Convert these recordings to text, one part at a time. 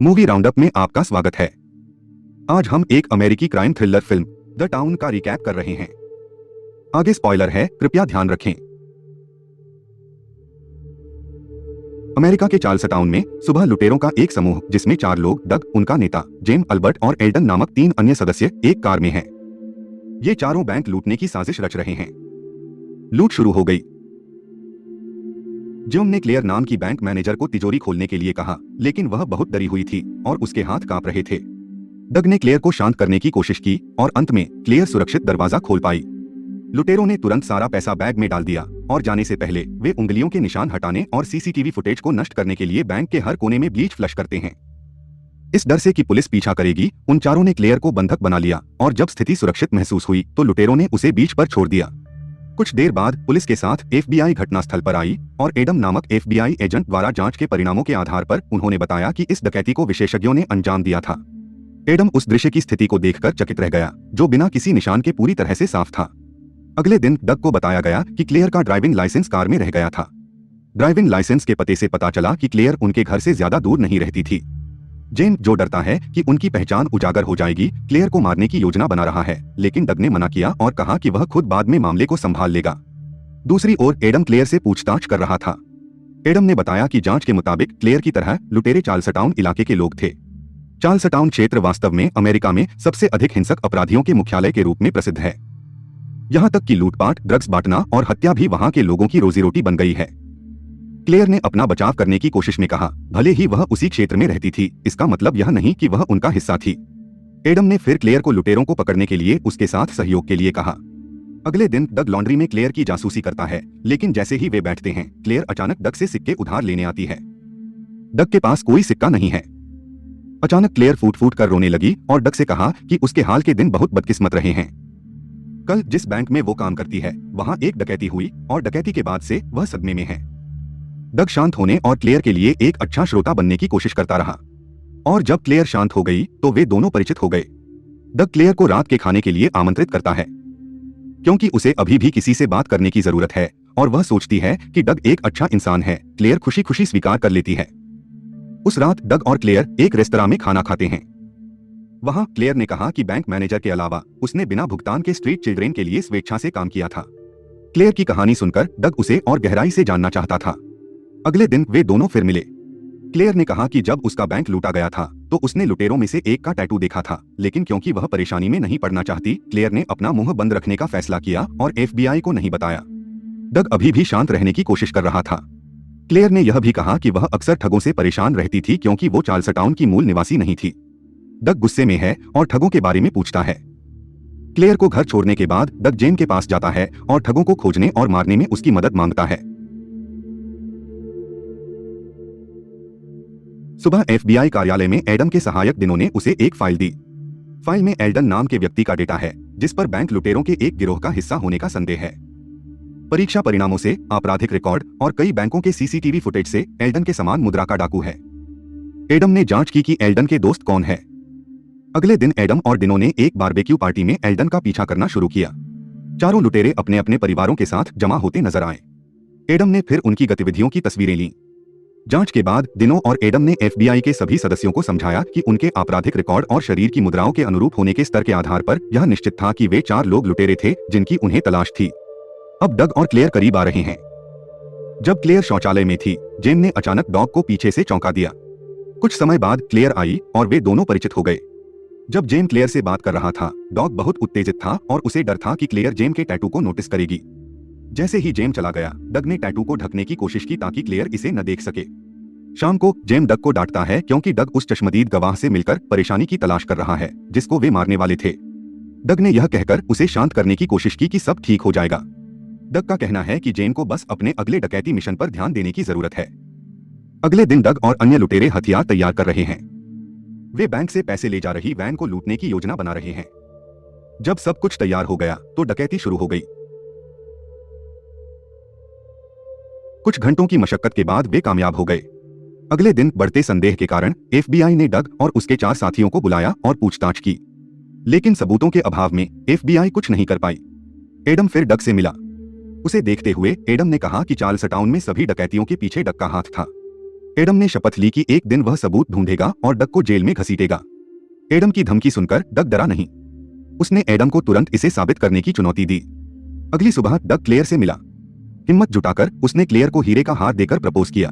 Movie roundup में आपका स्वागत है। आज हम एक अमेरिकी crime thriller film the town का रिकैप कर रहे हैं। आगे स्पॉइलर है, कृपया ध्यान रखें। अमेरिका के चार्ल्सटाउन में सुबह लुटेरों का एक समूह जिसमें 4 लोग, डग, उनका नेता जेम, अल्बर्ट और एल्डन नामक 3 अन्य सदस्य एक कार में हैं। ये चारों बैंक लूटने की साजिश रच रहे हैं। लूट शुरू हो गई। जेम ने क्लेयर नाम की बैंक मैनेजर को तिजोरी खोलने के लिए कहा, लेकिन वह बहुत डरी हुई थी और उसके हाथ कांप रहे थे। डग ने क्लेयर को शांत करने की कोशिश की और अंत में क्लेयर सुरक्षित दरवाजा खोल पाई। लुटेरों ने तुरंत सारा पैसा बैग में डाल दिया और जाने से पहले वे उंगलियों के निशान हटाने और सीसीटीवी फुटेज को नष्ट करने के लिए बैंक के हर कोने में ब्लीच फ्लश करते हैं। इस डर से कि पुलिस पीछा करेगी, उन चारों ने क्लेयर को बंधक बना लिया और जब स्थिति सुरक्षित महसूस हुई तो लुटेरों ने उसे बीच पर छोड़ दिया। कुछ देर बाद पुलिस के साथ एफबीआई घटनास्थल पर आई और एडम नामक एफबीआई एजेंट द्वारा जांच के परिणामों के आधार पर उन्होंने बताया कि इस डकैती को विशेषज्ञों ने अंजाम दिया था। एडम उस दृश्य की स्थिति को देखकर चकित रह गया, जो बिना किसी निशान के पूरी तरह से साफ था। अगले दिन डग को बताया गया कि क्लेयर का ड्राइविंग लाइसेंस कार में रह गया था। ड्राइविंग लाइसेंस के पते से पता चला कि क्लेयर उनके घर से ज्यादा दूर नहीं रहती थी। जेम, जो डरता है कि उनकी पहचान उजागर हो जाएगी, क्लेयर को मारने की योजना बना रहा है, लेकिन डग ने मना किया और कहा कि वह खुद बाद में मामले को संभाल लेगा। दूसरी ओर एडम क्लेयर से पूछताछ कर रहा था। एडम ने बताया कि जांच के मुताबिक क्लेयर की तरह लुटेरे चार्ल्सटाउन इलाके के लोग थे। चार्ल्सटाउन क्षेत्र वास्तव में अमेरिका में सबसे अधिक हिंसक अपराधियों के मुख्यालय के रूप में प्रसिद्ध है। यहाँ तक कि लूटपाट, ड्रग्स बांटना और हत्या भी वहाँ के लोगों की रोजी रोटी बन गई है। क्लेयर ने अपना बचाव करने की कोशिश में कहा, भले ही वह उसी क्षेत्र में रहती थी, इसका मतलब यह नहीं कि वह उनका हिस्सा थी। एडम ने फिर क्लेयर को लुटेरों को पकड़ने के लिए उसके साथ सहयोग के लिए कहा। अगले दिन डग लॉन्ड्री में क्लेयर की जासूसी करता है, लेकिन जैसे ही वे बैठते हैं, क्लेयर अचानक डग से सिक्के उधार लेने आती है। डग के पास कोई सिक्का नहीं है। अचानक क्लेयर फूट फूट कर रोने लगी और डग से कहा कि उसके हाल के दिन बहुत बदकिस्मत रहे हैं। कल जिस बैंक में वो काम करती है, वहां एक डकैती हुई और डकैती के बाद से वह सदमे में है। डग शांत होने और क्लेयर के लिए एक अच्छा श्रोता बनने की कोशिश करता रहा, और जब क्लेयर शांत हो गई तो वे दोनों परिचित हो गए। डग क्लेयर को रात के खाने के लिए आमंत्रित करता है, क्योंकि उसे अभी भी किसी से बात करने की जरूरत है और वह सोचती है कि डग एक अच्छा इंसान है। क्लेयर खुशी खुशी स्वीकार कर लेती है। उस रात डग और क्लेयर एक रेस्तरां में खाना खाते हैं। वहां क्लेयर ने कहा कि बैंक मैनेजर के अलावा उसने बिना भुगतान के स्ट्रीट चिल्ड्रेन के लिए स्वेच्छा से काम किया था। क्लेयर की कहानी सुनकर डग उसे और गहराई से जानना चाहता था। अगले दिन वे दोनों फिर मिले। क्लेयर ने कहा कि जब उसका बैंक लूटा गया था तो उसने लुटेरों में से एक का टैटू देखा था, लेकिन क्योंकि वह परेशानी में नहीं पड़ना चाहती, क्लेयर ने अपना मुंह बंद रखने का फैसला किया और एफबीआई को नहीं बताया। डग अभी भी शांत रहने की कोशिश कर रहा था। क्लेयर ने यह भी कहा कि वह अक्सर ठगों से परेशान रहती थी क्योंकि वो चार्ल्सटाउन की मूल निवासी नहीं थी। डग गुस्से में है और ठगों के बारे में पूछता है। क्लेयर को घर छोड़ने के बाद डग जेम के पास जाता है और ठगों को खोजने और मारने में उसकी मदद मांगता है। सुबह एफबीआई कार्यालय में एडम के सहायक दिनों ने उसे एक फाइल दी। फाइल में एल्डन नाम के व्यक्ति का डेटा है, जिस पर बैंक लुटेरों के एक गिरोह का हिस्सा होने का संदेह है। परीक्षा परिणामों से, आपराधिक रिकॉर्ड और कई बैंकों के सीसीटीवी फुटेज से एल्डन के समान मुद्रा का डाकू है। एडम ने जांच की कि एल्डन के दोस्त कौन है। अगले दिन एडम और डिनो ने एक बारबेक्यू पार्टी में एल्डन का पीछा करना शुरू किया। चारों लुटेरे अपने अपने परिवारों के साथ जमा होते नजर आए। एडम ने फिर उनकी गतिविधियों की तस्वीरें लीं। जांच के बाद डिनो और एडम ने एफबीआई के सभी सदस्यों को समझाया कि उनके आपराधिक रिकॉर्ड और शरीर की मुद्राओं के अनुरूप होने के स्तर के आधार पर यह निश्चित था कि वे 4 लोग लुटेरे थे जिनकी उन्हें तलाश थी। अब डग और क्लेयर करीब आ रहे हैं। जब क्लेयर शौचालय में थी, जेम ने अचानक डॉग को पीछे से चौंका दिया। कुछ समय बाद क्लेयर आई और वे दोनों परिचित हो गए। जब जेम क्लेयर से बात कर रहा था, डॉग बहुत उत्तेजित था और उसे डर था कि क्लेयर जेम के टैटू को नोटिस करेगी। जैसे ही जेम चला गया, डग ने टैटू को ढकने की कोशिश की ताकि क्लेयर इसे न देख सके। शाम को जेम डग को डांटता है क्योंकि डग उस चश्मदीद गवाह से मिलकर परेशानी की तलाश कर रहा है जिसको वे मारने वाले थे। डग ने यह कहकर उसे शांत करने की कोशिश की कि सब ठीक हो जाएगा। डग का कहना है कि जेम को बस अपने अगले डकैती मिशन पर ध्यान देने की जरूरत है। अगले दिन डग और अन्य लुटेरे हथियार तैयार कर रहे हैं। वे बैंक से पैसे ले जा रही वैन को लूटने की योजना बना रहे हैं। जब सब कुछ तैयार हो गया तो डकैती शुरू हो गई। कुछ घंटों की मशक्कत के बाद वे कामयाब हो गए। अगले दिन बढ़ते संदेह के कारण एफबीआई ने डग और उसके 4 साथियों को बुलाया और पूछताछ की, लेकिन सबूतों के अभाव में एफबीआई कुछ नहीं कर पाई। एडम फिर डग से मिला। उसे देखते हुए एडम ने कहा कि चार्ल्सटाउन में सभी डकैतियों के पीछे डग का हाथ था। एडम ने शपथ ली कि एक दिन वह सबूत ढूंढेगा और डग को जेल में घसीटेगा। एडम की धमकी सुनकर डग डरा नहीं। उसने एडम को तुरंत इसे साबित करने की चुनौती दी। अगली सुबह डग क्लेयर से मिला। हिम्मत जुटाकर उसने क्लेयर को हीरे का हार देकर प्रपोज किया।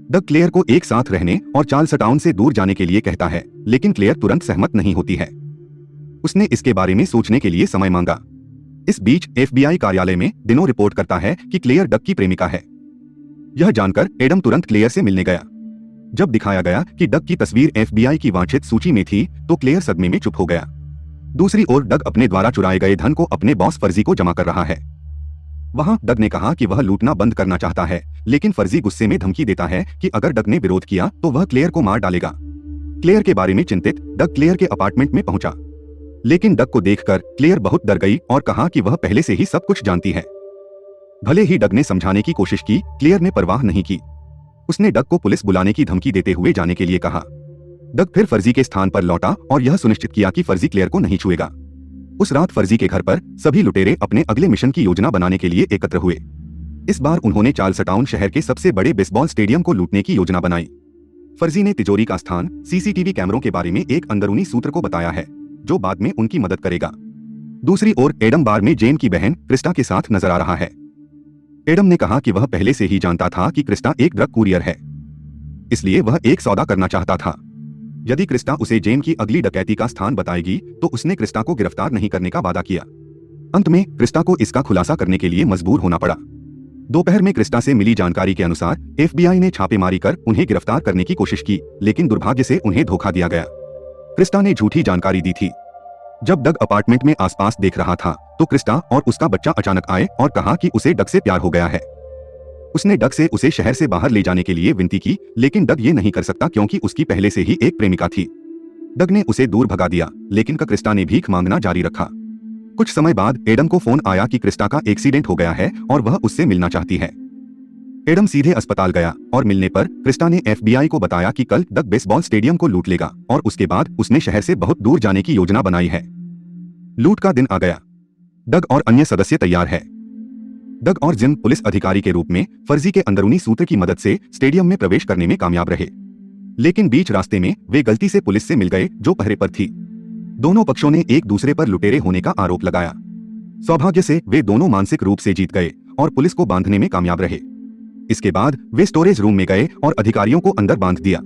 डग क्लेयर को एक साथ रहने और चार्ल्स टाउन से दूर जाने के लिए कहता है, लेकिन क्लेयर तुरंत सहमत नहीं होती है। उसने इसके बारे में सोचने के लिए समय मांगा। इस बीच एफबीआई कार्यालय में डिनो रिपोर्ट करता है कि क्लेयर डग की प्रेमिका है। यह जानकर एडम तुरंत क्लेयर से मिलने गया। जब दिखाया गया कि डग की तस्वीर एफबीआई की वांछित सूची में थी तो क्लेयर सदमे में चुप हो गया। दूसरी ओर डग अपने द्वारा चुराए गए धन को अपने बॉस फर्जी को जमा कर रहा है। वहां डग ने कहा कि वह लूटना बंद करना चाहता है, लेकिन फर्जी गुस्से में धमकी देता है कि अगर डग ने विरोध किया तो वह क्लेयर को मार डालेगा। क्लेयर के बारे में चिंतित डग क्लेयर के अपार्टमेंट में पहुंचा, लेकिन डग को देखकर क्लेयर बहुत डर गई और कहा कि वह पहले से ही सब कुछ जानती है। भले ही डग ने समझाने की कोशिश की, क्लेयर ने परवाह नहीं की। उसने डग को पुलिस बुलाने की धमकी देते हुए जाने के लिए कहा। डग फिर फर्जी के स्थान पर लौटा और यह सुनिश्चित किया कि फर्जी क्लेयर को नहीं छुएगा। उस रात फर्जी के घर पर सभी लुटेरे अपने अगले मिशन की योजना बनाने के लिए एकत्र हुए। इस बार उन्होंने चार्ल्स टाउन शहर के सबसे बड़े बेसबॉल स्टेडियम को लूटने की योजना बनाई। फर्जी ने तिजोरी का स्थान सीसीटीवी कैमरों के बारे में एक अंदरूनी सूत्र को बताया है, जो बाद में उनकी मदद करेगा। दूसरी ओर एडम बार में जेन की बहन क्रिस्टा के साथ नजर आ रहा है। एडम ने कहा कि वह पहले से ही जानता था कि क्रिस्टा एक ड्रग कुरियर है, इसलिए वह एक सौदा करना चाहता था। यदि क्रिस्टा उसे जेन की अगली डकैती का स्थान बताएगी तो उसने क्रिस्टा को गिरफ्तार नहीं करने का वादा किया। अंत में क्रिस्टा को इसका खुलासा करने के लिए मजबूर होना पड़ा। दोपहर में क्रिस्टा से मिली जानकारी के अनुसार एफबीआई ने छापेमारी कर उन्हें गिरफ्तार करने की कोशिश की, लेकिन दुर्भाग्य से उन्हें धोखा दिया गया। क्रिस्टा ने झूठी जानकारी दी थी। जब डग अपार्टमेंट में आसपास देख रहा था तो क्रिस्टा और उसका बच्चा अचानक आए और कहा कि उसे डग से प्यार हो गया है। उसने डग से उसे शहर से बाहर ले जाने के लिए विनती की, लेकिन डग ये नहीं कर सकता क्योंकि उसकी पहले से ही एक प्रेमिका थी। डग ने उसे दूर भगा दिया, लेकिन क्रिस्टा ने भीख मांगना जारी रखा। कुछ समय बाद एडम को फोन आया कि क्रिस्टा का एक्सीडेंट हो गया है और वह उससे मिलना चाहती है। एडम सीधे अस्पताल गया और मिलने पर क्रिस्टा ने एफबीआई को बताया कि कल डग बेसबॉल स्टेडियम को लूट लेगा और उसके बाद उसने शहर से बहुत दूर जाने की योजना बनाई है। लूट का दिन आ गया। डग और अन्य सदस्य तैयार है। डग और जिम पुलिस अधिकारी के रूप में फर्जी के अंदरूनी सूत्र की मदद से स्टेडियम में प्रवेश करने में कामयाब रहे, लेकिन बीच रास्ते में वे गलती से पुलिस से मिल गए जो पहरे पर थी। दोनों पक्षों ने एक दूसरे पर लुटेरे होने का आरोप लगाया। सौभाग्य से वे दोनों मानसिक रूप से जीत गए और पुलिस को बांधने में कामयाब रहे। इसके बाद वे स्टोरेज रूम में गए और अधिकारियों को अंदर बांध दिया।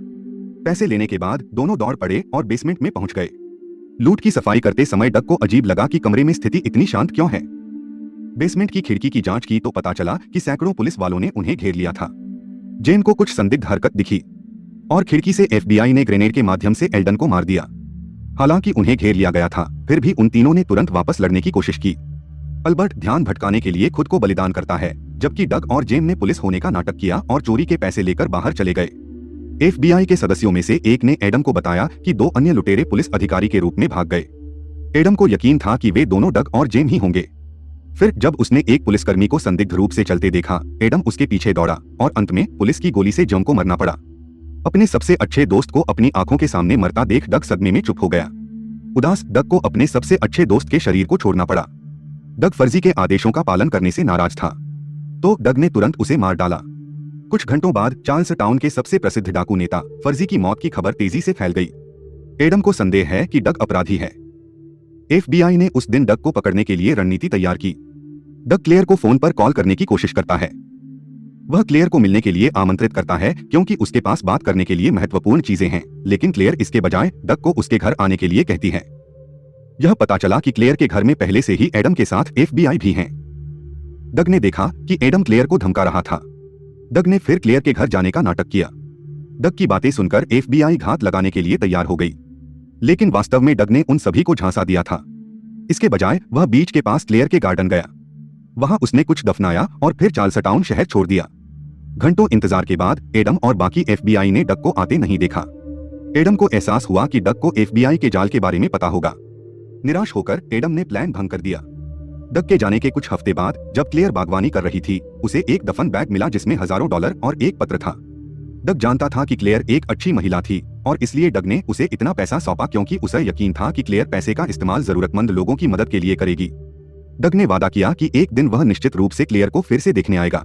पैसे लेने के बाद दोनों दौड़ पड़े और बेसमेंट में पहुंच गए। लूट की सफाई करते समय डग को अजीब लगा कि कमरे में स्थिति इतनी शांत क्यों है। बेसमेंट की खिड़की की जांच की तो पता चला कि सैकड़ों पुलिस वालों ने उन्हें घेर लिया था। जेन को कुछ संदिग्ध हरकत दिखी और खिड़की से एफबीआई ने ग्रेनेड के माध्यम से एल्डन को मार दिया। हालांकि उन्हें घेर लिया गया था, फिर भी उन तीनों ने तुरंत वापस लड़ने की कोशिश की। अल्बर्ट ध्यान भटकाने के लिए खुद को बलिदान करता है, जबकि डग और जेन ने पुलिस होने का नाटक किया और चोरी के पैसे लेकर बाहर चले गए। एफबीआई के सदस्यों में से एक ने एडम को बताया कि दो अन्य लुटेरे पुलिस अधिकारी के रूप में भाग गए। एडम को यकीन था कि वे दोनों डग और जेन ही होंगे। फिर जब उसने एक पुलिसकर्मी को संदिग्ध रूप से चलते देखा, एडम उसके पीछे दौड़ा और अंत में पुलिस की गोली से जॉन को मरना पड़ा। अपने सबसे अच्छे दोस्त को अपनी आंखों के सामने मरता देख डग सदमे में चुप हो गया। उदास डग को अपने सबसे अच्छे दोस्त के शरीर को छोड़ना पड़ा। डग फर्जी के आदेशों का पालन करने से नाराज था, तो डग ने तुरंत उसे मार डाला। कुछ घंटों बाद चार्ल्स टाउन के सबसे प्रसिद्ध डाकू नेता फर्जी की मौत की खबर तेजी से फैल गई। एडम को संदेह है कि डग अपराधी है। एफबीआई ने उस दिन डग को पकड़ने के लिए रणनीति तैयार की। डग क्लेयर को फोन पर कॉल करने की कोशिश करता है। वह क्लेयर को मिलने के लिए आमंत्रित करता है क्योंकि उसके पास बात करने के लिए महत्वपूर्ण चीजें हैं, लेकिन क्लेयर इसके बजाय डग को उसके घर आने के लिए कहती है। यह पता चला कि क्लेयर के घर में पहले से ही एडम के साथ एफबीआई भी हैं। डग ने देखा कि एडम क्लेयर को धमका रहा था। डग ने फिर क्लेयर के घर जाने का नाटक किया। डग की बातें सुनकर एफबीआई घात लगाने के लिए तैयार हो गई, लेकिन वास्तव में डग ने उन सभी को झांसा दिया था। इसके बजाय वह बीच के पास क्लेयर के गार्डन गया। वहां उसने कुछ दफनाया और फिर चार्ल्स टाउन शहर छोड़ दिया। घंटों इंतजार के बाद एडम और बाकी एफबीआई ने डग को आते नहीं देखा। एडम को एहसास हुआ कि डग को एफबीआई के जाल के बारे में पता होगा। निराश होकर एडम ने प्लान भंग कर दिया। डग के जाने के कुछ हफ्ते बाद जब क्लेयर बागवानी कर रही थी, उसे एक दफन बैग मिला जिसमें हजारों डॉलर और एक पत्र था। डग जानता था कि क्लेयर एक अच्छी महिला थी और इसलिए डग ने उसे इतना पैसा सौंपा क्योंकि उसे यकीन था कि क्लेयर पैसे का इस्तेमाल जरूरतमंद लोगों की मदद के लिए करेगी। डग ने वादा किया कि एक दिन वह निश्चित रूप से क्लेयर को फिर से देखने आएगा।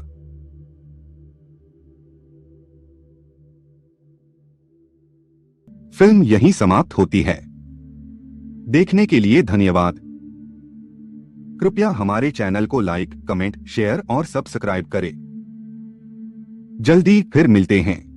फिल्म यहीं समाप्त होती है। देखने के लिए धन्यवाद। कृपया हमारे चैनल को लाइक, कमेंट, शेयर और सब्सक्राइब करें। जल्दी फिर मिलते हैं।